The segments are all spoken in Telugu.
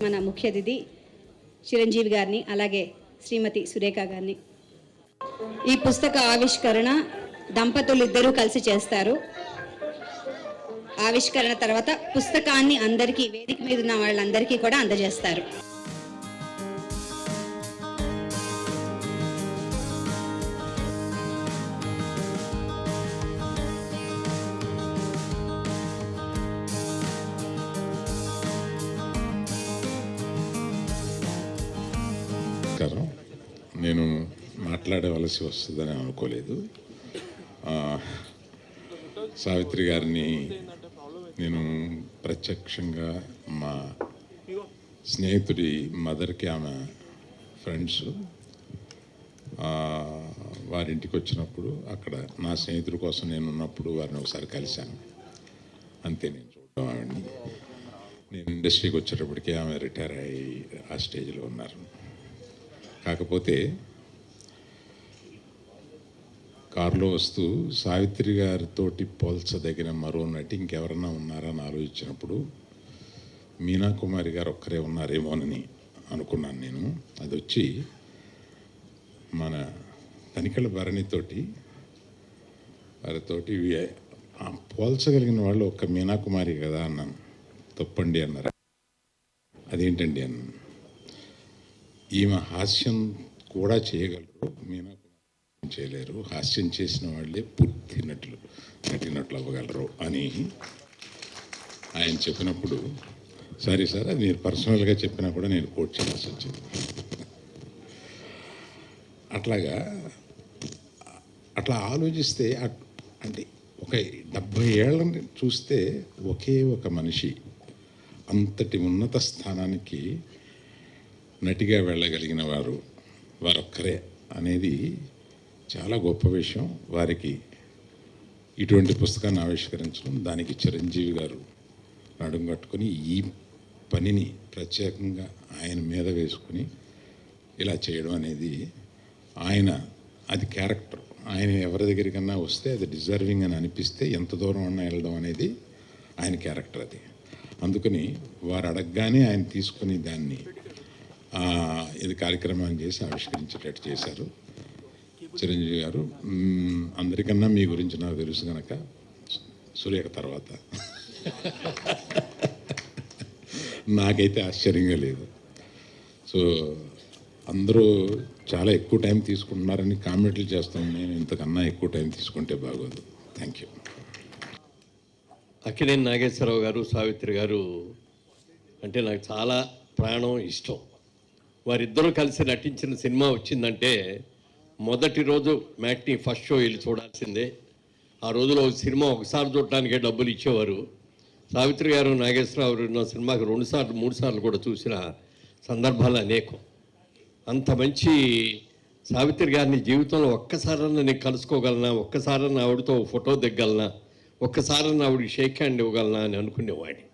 మన ముఖ్య అతిథి చిరంజీవి గారిని అలాగే శ్రీమతి సురేఖ గారిని. ఈ పుస్తక ఆవిష్కరణ దంపతులు ఇద్దరూ కలిసి చేస్తారు. ఆవిష్కరణ తర్వాత పుస్తకాన్ని అందరికీ, వేదిక మీద ఉన్న వాళ్ళందరికీ కూడా అందజేస్తారు. నేను మాట్లాడవలసి వస్తుందని అనుకోలేదు. సావిత్రి గారిని నేను ప్రత్యక్షంగా మా స్నేహితుడి మదర్కి, ఆమె ఫ్రెండ్స్ వారింటికి వచ్చినప్పుడు అక్కడ నా స్నేహితుడి కోసం నేను ఉన్నప్పుడు వారిని ఒకసారి కలిశాను. అంతే నేను చూడడం ఆవిడని. నేను ఇండస్ట్రీకి వచ్చేటప్పటికే ఆమె రిటైర్ అయ్యి ఆ స్టేజ్లో ఉన్నారు. కాకపోతే కారులో వస్తూ సావిత్రి గారితోటి పోల్చదగిన మరో నటి ఇంకెవరన్నా ఉన్నారని ఆలోచించినప్పుడు మీనా కుమారి గారు ఒక్కరే ఉన్నారేమోనని అనుకున్నాను నేను. అది వచ్చి మన తనికెళ్ళ భరణితోటి వారితోటి పోల్చగలిగిన వాళ్ళు ఒక్క మీనా కుమారి కదా అన్నాను. తప్పండి అన్నారు. అదేంటండి అన్నాను. ఈమె హాస్యం కూడా చేయగలరు, మీనా కుమారి చేయలేరు. హాస్యం చేసిన వాళ్ళే పూర్తి నటినట్లు అవ్వగలరు అని ఆయన చెప్పినప్పుడు, సరే సార్ అది మీరు పర్సనల్గా చెప్పినా కూడా నేను కోట్ చేయాల్సి వచ్చింది. అట్లా ఆలోచిస్తే అంటే ఒక 70 ఏళ్ళని చూస్తే ఒకే ఒక మనిషి అంతటి ఉన్నత స్థానానికి నటిగా వెళ్ళగలిగిన వారొక్కరే అనేది చాలా గొప్ప విషయం. వారికి ఇటువంటి పుస్తకాన్ని ఆవిష్కరించడం, దానికి చిరంజీవి గారు నడుం కట్టుకొని ఈ పనిని ప్రత్యేకంగా ఆయన మీద వేసుకుని ఇలా చేయడం అనేది అది క్యారెక్టర్. ఆయన ఎవరి దగ్గరికన్నా వస్తే అది డిజర్వింగ్ అని అనిపిస్తే ఎంత దూరం అన్నా వెళ్ళడం అనేది ఆయన క్యారెక్టర్. అది అందుకని వారు అడగగానే ఆయన తీసుకుని దాన్ని ఇది కార్యక్రమాన్ని చేసి ఆవిష్కరించేటట్టు చేశారు చిరంజీవి గారు. అందరికన్నా మీ గురించి నాకు తెలుసు కనుక సురేఖ తర్వాత నాకైతే ఆశ్చర్యంగా లేదు. సో అందరూ చాలా ఎక్కువ టైం తీసుకుంటున్నారని కామెంట్లు చేస్తాం. నేను ఇంతకన్నా ఎక్కువ టైం తీసుకుంటే బాగోదు. Thank you. అక్కినేని నాగేశ్వరరావు గారు, సావిత్రి గారు అంటే నాకు చాలా ప్రాణం, ఇష్టం. వారిద్దరూ కలిసి నటించిన సినిమా వచ్చిందంటే మొదటి రోజు మ్యాట్ని ఫస్ట్ షో వెళ్ళి చూడాల్సిందే. ఆ రోజులో సినిమా ఒకసారి చూడటానికే డబ్బులు ఇచ్చేవారు. సావిత్రి గారు, నాగేశ్వరరావు ఉన్న సినిమాకి 2 సార్లు 3 సార్లు కూడా చూసిన సందర్భాలు అనేకం. అంత మంచి సావిత్రి గారిని జీవితంలో ఒక్కసారన్నా నేను కలుసుకోగలనా, ఒక్కసారన్నా ఆవిడతో ఫోటో దిగ్గలనా, ఒక్కసారన్నా ఆవిడకి షేక్ హ్యాండ్ ఇవ్వగలనా అని అనుకునేవాడిని.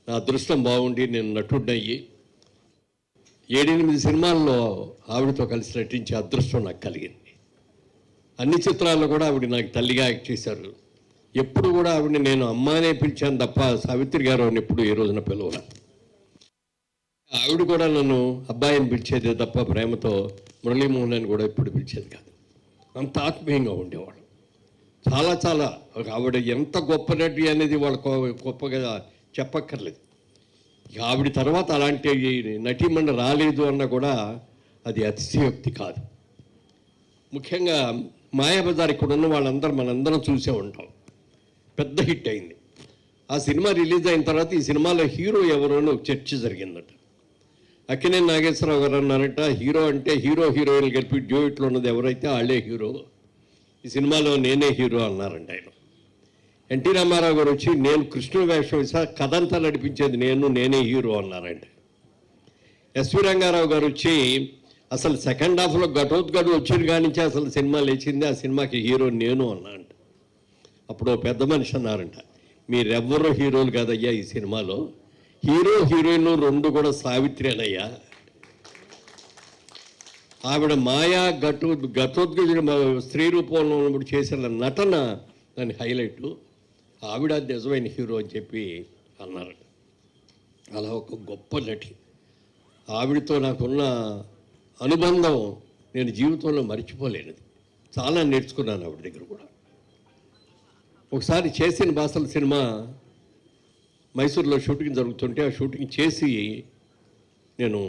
నా అదృష్టం బాగుండి నేను నటుడినయ్యి 7-8 సినిమాల్లో ఆవిడతో కలిసి నటించే అదృష్టం నాకు కలిగింది. అన్ని చిత్రాల్లో కూడా ఆవిడ నాకు తల్లిగా యాక్ట్ చేశారు. ఎప్పుడు కూడా ఆవిడని నేను అమ్మానే పిలిచాను తప్ప సావిత్రి గారు అని ఎప్పుడు ఏ రోజున పిలవలే. ఆవిడ కూడా నన్ను అబ్బాయిని పిలిచేదే తప్ప ప్రేమతో మురళీమోహన్ అని కూడా ఎప్పుడు పిలిచేది కాదు. అంత ఆత్మీయంగా ఉండేవాడు. చాలా చాలా ఆవిడ ఎంత గొప్ప నటి అనేది వాళ్ళు గొప్పగా చెప్పక్కర్లేదు. ఇక ఆవిడ తర్వాత అలాంటి నటీమణి రాలేదు అన్న కూడా అది అతిశయోక్తి కాదు. ముఖ్యంగా మాయాబజార్ ఇక్కడ ఉన్న వాళ్ళందరూ మనందరం చూసే ఉంటాం. పెద్ద హిట్ అయింది. ఆ సినిమా రిలీజ్ అయిన తర్వాత ఈ సినిమాలో హీరో ఎవరు అని ఒక చర్చ జరిగిందట. అక్కినేని నాగేశ్వరరావు గారు అన్నారట, హీరో అంటే హీరోయిన్లు కలిపి డ్యూయెట్లో ఉన్నది ఎవరైతే వాళ్ళే హీరో, ఈ సినిమాలో నేనే హీరో అన్నారంట ఆయన. ఎన్టీ రామారావు గారు వచ్చి నేను కృష్ణుడు వేషం వేసా, కథ అంతా నడిపించేది నేనే హీరో అన్నారంట. ఎస్వి రంగారావు గారు వచ్చి అసలు సెకండ్ హాఫ్లో ఘటోద్గడు వచ్చిన కానించి అసలు సినిమా లేచింది, ఆ సినిమాకి హీరో నేను అన్నా అంట. అప్పుడు పెద్ద మనిషి అన్నారంట, మీరెవ్వరూ హీరోలు కాదయ్యా ఈ సినిమాలో, హీరో హీరోయిన్ 2 కూడా సావిత్రేనయ్యా. ఆవిడ మాయా ఘటోద్గజుడు స్త్రీ రూపంలో ఉన్నప్పుడు చేసిన నటన దాని హైలైట్. ఆవిడ నిజమైన హీరో అని చెప్పి అన్నారు. అలా ఒక గొప్ప నటి. ఆవిడతో నాకున్న అనుబంధం నేను జీవితంలో మర్చిపోలేనిది. చాలా నేర్చుకున్నాను ఆవిడ దగ్గర కూడా. ఒకసారి చేసిన భాషల సినిమా మైసూర్లో షూటింగ్ జరుగుతుంటే ఆ షూటింగ్ చేసి నేను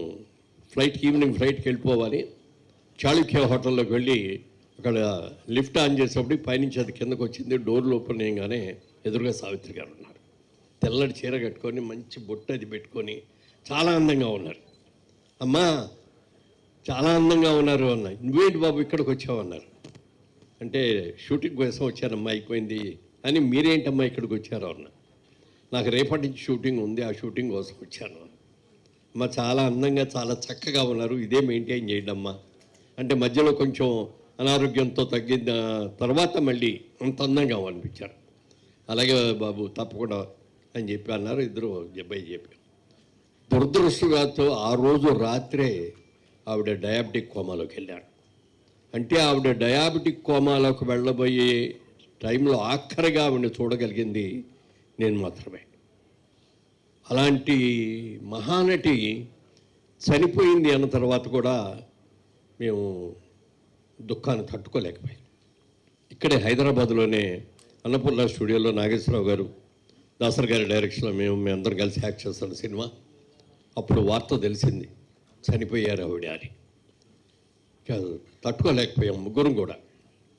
ఈవినింగ్ ఫ్లైట్కి వెళ్ళిపోవాలి. చాళుక్య హోటల్లోకి వెళ్ళి అక్కడ లిఫ్ట్ ఆన్ చేసేప్పుడు పైనుంచి అది కిందకు వచ్చింది. డోర్లు ఓపెన్ చేయగానే ఎదురుగా సావిత్రి గారు ఉన్నారు. తెల్లటి చీర కట్టుకొని మంచి బొట్టు అది పెట్టుకొని చాలా అందంగా ఉన్నారు. అమ్మా చాలా అందంగా ఉన్నారు అన్న. నువ్వేంటి బాబు ఇక్కడికి వచ్చావు అన్నారు. అంటే షూటింగ్ కోసం వచ్చానమ్మా, అయిపోయింది అని. మీరేంటమ్మా ఇక్కడికి వచ్చారు అన్న. నాకు రేపటి నుంచి షూటింగ్ ఉంది, ఆ షూటింగ్ కోసం వచ్చాను. అమ్మ చాలా అందంగా చాలా చక్కగా ఉన్నారు, ఇదే మెయింటైన్ చేయండి అమ్మా అంటే మధ్యలో కొంచెం అనారోగ్యంతో తగ్గిన తర్వాత మళ్ళీ అంత అందంగా అనిపించారు. అలాగే బాబు తప్పకుండా అని చెప్పి అన్నారు. ఇద్దరు చెప్పారు. దురదృష్టంతో ఆ రోజు రాత్రే ఆవిడ డయాబెటిక్ కోమాలోకి వెళ్ళారు. అంటే ఆవిడ డయాబెటిక్ కోమాలోకి వెళ్ళబోయే టైంలో ఆఖరిగా ఆవిడని చూడగలిగింది నేను మాత్రమే. అలాంటి మహానటి చనిపోయింది అన్న తర్వాత కూడా మేము దుఃఖాన్ని తట్టుకోలేకపోయాం. ఇక్కడే హైదరాబాద్లోనే అన్నపూర్ణ స్టూడియోలో నాగేశ్వరరావు గారు, దాసర్ గారి డైరెక్షన్లో మేము అందరం కలిసి యాక్ట్ చేస్తున్న సినిమా. అప్పుడు వార్త తెలిసింది చనిపోయారు ఆవిడ అని. తట్టుకోలేకపోయాం ముగ్గురం కూడా.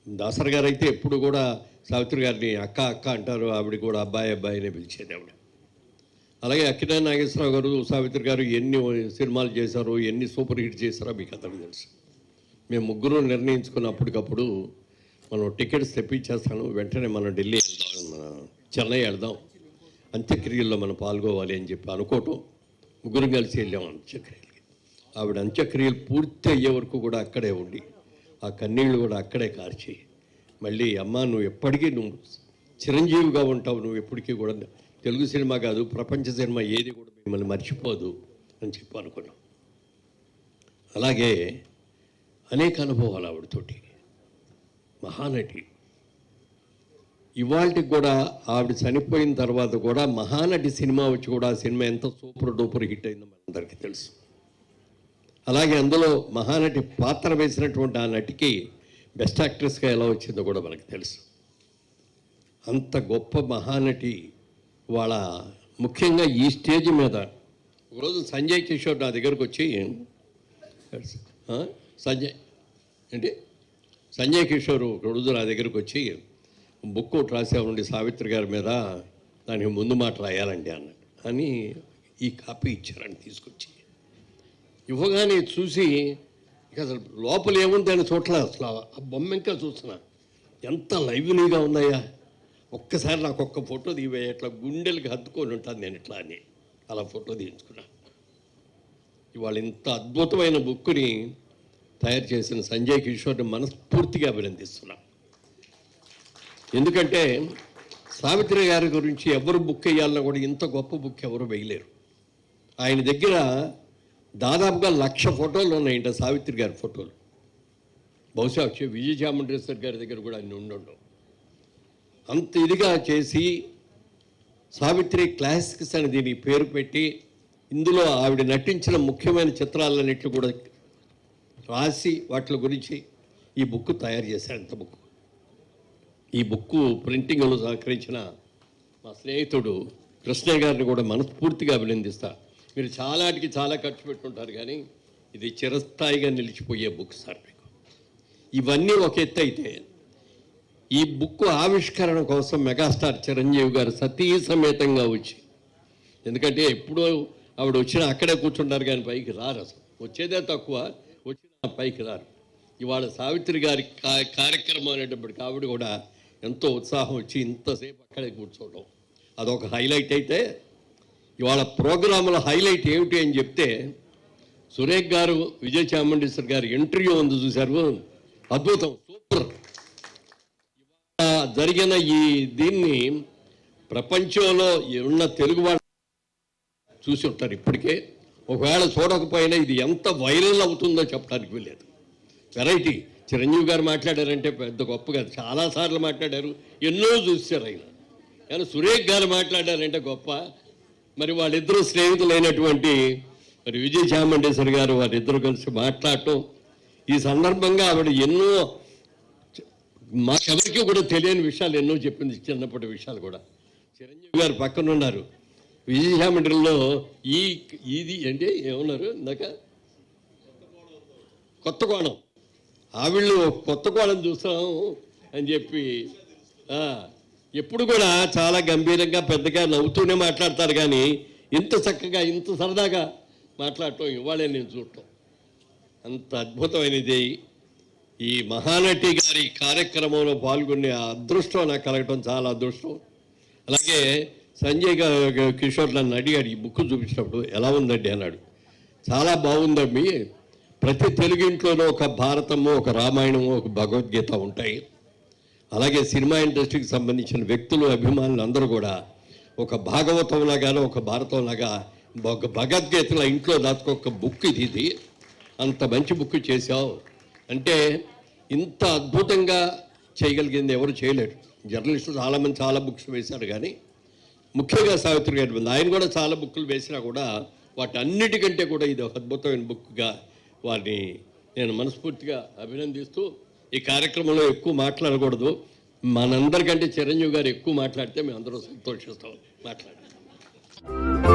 దాసర్ గారు అయితే ఎప్పుడు కూడా సావిత్రి గారిని అక్క అక్క అంటారు, ఆవిడ కూడా అబ్బాయి అబ్బాయినే పిలిచేది ఆవిడ. అలాగే అక్కినేని నాగేశ్వరరావు గారు, సావిత్రి గారు ఎన్ని సినిమాలు చేశారో, ఎన్ని సూపర్ హిట్ చేశారో మీకు అందరికీ తెలుసు. మేము ముగ్గురు నిర్ణయించుకున్నప్పటికప్పుడు మనం టికెట్స్ తెప్పించేస్తాను, వెంటనే మనం ఢిల్లీ వెళ్దాం, మన చెన్నై వెళ్దాం, అంత్యక్రియల్లో మనం పాల్గొవాలి అని చెప్పి అనుకోవటం. ముగ్గురం కలిసి వెళ్ళాం అంత్యక్రియలకి. ఆవిడ అంత్యక్రియలు పూర్తి అయ్యే వరకు కూడా అక్కడే ఉండి ఆ కన్నీళ్ళు కూడా అక్కడే కార్చి మళ్ళీ అమ్మ నువ్వు ఎప్పటికీ నువ్వు చిరంజీవిగా ఉంటావు, నువ్వు ఎప్పటికీ కూడా తెలుగు సినిమా కాదు ప్రపంచ సినిమా ఏది కూడా మిమ్మల్ని మర్చిపోదు అని చెప్పి అనుకున్నాం. అలాగే అనేక అనుభవాలు ఆవిడతోటి. మహానటి. ఇవాళకి కూడా ఆవిడ చనిపోయిన తర్వాత కూడా మహానటి సినిమా వచ్చి కూడా ఆ సినిమా ఎంత సూపర్ డూపర్ హిట్ అయిందో మనందరికీ తెలుసు. అలాగే అందులో మహానటి పాత్ర వేసినటువంటి ఆ నటికి బెస్ట్ యాక్ట్రెస్గా ఎలా వచ్చిందో కూడా మనకు తెలుసు. అంత గొప్ప మహానటి వాళ్ళ ముఖ్యంగా ఈ స్టేజ్ మీద ఒకరోజు సంజయ్ కిషోర్ నా దగ్గరకు వచ్చి, సంజయ్ కిషోర్ ఒకరోజు నా దగ్గరకు వచ్చి బుక్ ఒకటి రాసేవాడి సావిత్రి గారి మీద, దానికి ముందు మాట రాయాలండి అన్నాడు. అని ఈ కాపీ ఇచ్చారని తీసుకొచ్చి ఇవ్వగానే చూసి ఇక అసలు లోపల ఏముందని చూడలే, అసలు ఆ బొమ్మ ఇంకా చూస్తున్నా ఎంత లైవ్లీగా ఉన్నాయా, ఒక్కసారి నాకు ఒక్క ఫోటో తీవే, ఇట్లా గుండెలకి హత్తుకొని ఉంటాను నేను ఇట్లా అని అలా ఫోటో తీయించుకున్నా. ఇవాళ ఇంత అద్భుతమైన బుక్ని తయారు చేసిన సంజయ్ కిషోర్ని మనస్ఫూర్తిగా అభినందిస్తున్నా. ఎందుకంటే సావిత్రి గారి గురించి ఎవరు బుక్ వేయాలన్నా కూడా ఇంత గొప్ప బుక్ ఎవరు వేయలేరు. ఆయన దగ్గర దాదాపుగా 1,00,000 ఫోటోలు ఉన్నాయంట సావిత్రి గారి ఫోటోలు. బహుశా వచ్చే విజయచాముండేశ్వర్ గారి దగ్గర కూడా అన్ని ఉండవు. అంత ఇదిగా చేసి సావిత్రి క్లాసిక్స్ అని దీనికి పేరు పెట్టి ఇందులో ఆవిడ నటించిన ముఖ్యమైన చిత్రాలన్నిట్లు కూడా రాసి వాటి గురించి ఈ బుక్ తయారు చేశారు. అంత బుక్. ఈ బుక్ ప్రింటింగ్లో సహకరించిన మా స్నేహితుడు కృష్ణయ్య గారిని కూడా మనస్ఫూర్తిగా అభినందిస్తా. మీరు చాలా ఖర్చు పెట్టుంటారు, కానీ ఇది చిరస్థాయిగా నిలిచిపోయే బుక్ సార్ మీకు. ఇవన్నీ ఒక ఎత్తు అయితే ఈ బుక్ ఆవిష్కరణ కోసం మెగాస్టార్ చిరంజీవి గారు సతీ సమేతంగా వచ్చి, ఎందుకంటే ఎప్పుడూ ఆవిడ వచ్చినా అక్కడే కూర్చుంటారు కానీ పైకి రారు, అసలు వచ్చేదే తక్కువ, వచ్చిన పైకి రారు. ఇవాళ సావిత్రి గారి కార్యక్రమం అనేటప్పటికి ఆవిడ కూడా ఎంతో ఉత్సాహం వచ్చి ఇంతసేపు అక్కడే కూర్చోవడం అదొక హైలైట్. అయితే ఇవాళ ప్రోగ్రాంలో హైలైట్ ఏమిటి అని చెప్తే, సురేఖ్ గారు విజయ చాముండేశ్వర్ గారి ఇంటర్వ్యూ ఉంది చూశారు, అద్భుతం, సూపర్. జరిగిన ఈ దీన్ని ప్రపంచంలో ఉన్న తెలుగు వాళ్ళు చూసి ఉంటారు ఇప్పటికే. ఒకవేళ చూడకపోయినా ఇది ఎంత వైరల్ అవుతుందో చెప్పడానికి వీల్లేదు. వెరైటీ. చిరంజీవి గారు మాట్లాడారంటే పెద్ద గొప్పగా చాలాసార్లు మాట్లాడారు, ఎన్నో చూశారు ఆయన. కానీ సురేఖ్ గారు మాట్లాడారంటే గొప్ప. మరి వాళ్ళిద్దరూ స్నేహితులైనటువంటి మరి విజయ చామండేశ్వరి గారు వారిద్దరూ కలిసి మాట్లాడటం, ఈ సందర్భంగా ఆవిడ ఎన్నో మాకెవరికి కూడా తెలియని విషయాలు ఎన్నో చెప్పింది, చిన్నప్పటి విషయాలు కూడా. చిరంజీవి గారు పక్కన ఉన్నారు. విజయశామండ్రిలో ఇది అంటే ఏమన్నారు ఇందాక, కొత్త కోణం, ఆవిళ్ళు కొత్త కోణం చూస్తాం అని చెప్పి ఎప్పుడు కూడా చాలా గంభీరంగా పెద్దగా నవ్వుతూనే మాట్లాడతారు, కానీ ఇంత చక్కగా ఇంత సరదాగా మాట్లాడటం ఇవాళే నేను చూడటం అంత అద్భుతమైనది. ఈ మహానటి గారి కార్యక్రమంలో పాల్గొనే అదృష్టం నాకు కలగటం చాలా అదృష్టం. అలాగే సంజయ్ కిషోర్ నన్ను అడిగాడు ఈ బుక్ చూపించినప్పుడు, ఎలా ఉందండి అన్నాడు. చాలా బాగుందండి, ప్రతి తెలుగు ఇంట్లోనూ ఒక భారతము, ఒక రామాయణము, ఒక భగవద్గీత ఉంటాయి. అలాగే సినిమా ఇండస్ట్రీకి సంబంధించిన వ్యక్తులు, అభిమానులు అందరూ కూడా ఒక భాగవతంలాగానో ఒక భారతంలాగా ఒక భగవద్గీతల ఇంట్లో దాచుకొక బుక్ ఇది. అంత మంచి బుక్ చేశావు అంటే ఇంత అద్భుతంగా చేయగలిగింది ఎవరు చేయలేరు. జర్నలిస్టులు చాలామంది చాలా బుక్స్ వేశారు, కానీ ముఖ్యంగా సావిత్రి గారి ఆయన కూడా చాలా బుక్కులు వేసినా కూడా వాటి అన్నిటికంటే కూడా ఇది ఒక అద్భుతమైన బుక్గా వారిని నేను మనస్ఫూర్తిగా అభినందిస్తూ, ఈ కార్యక్రమంలో ఎక్కువ మాట్లాడకూడదు, మనందరికంటే చిరంజీవి గారు ఎక్కువ మాట్లాడితే మేము అందరూ సంతోషిస్తాం. మాట్లాడారు.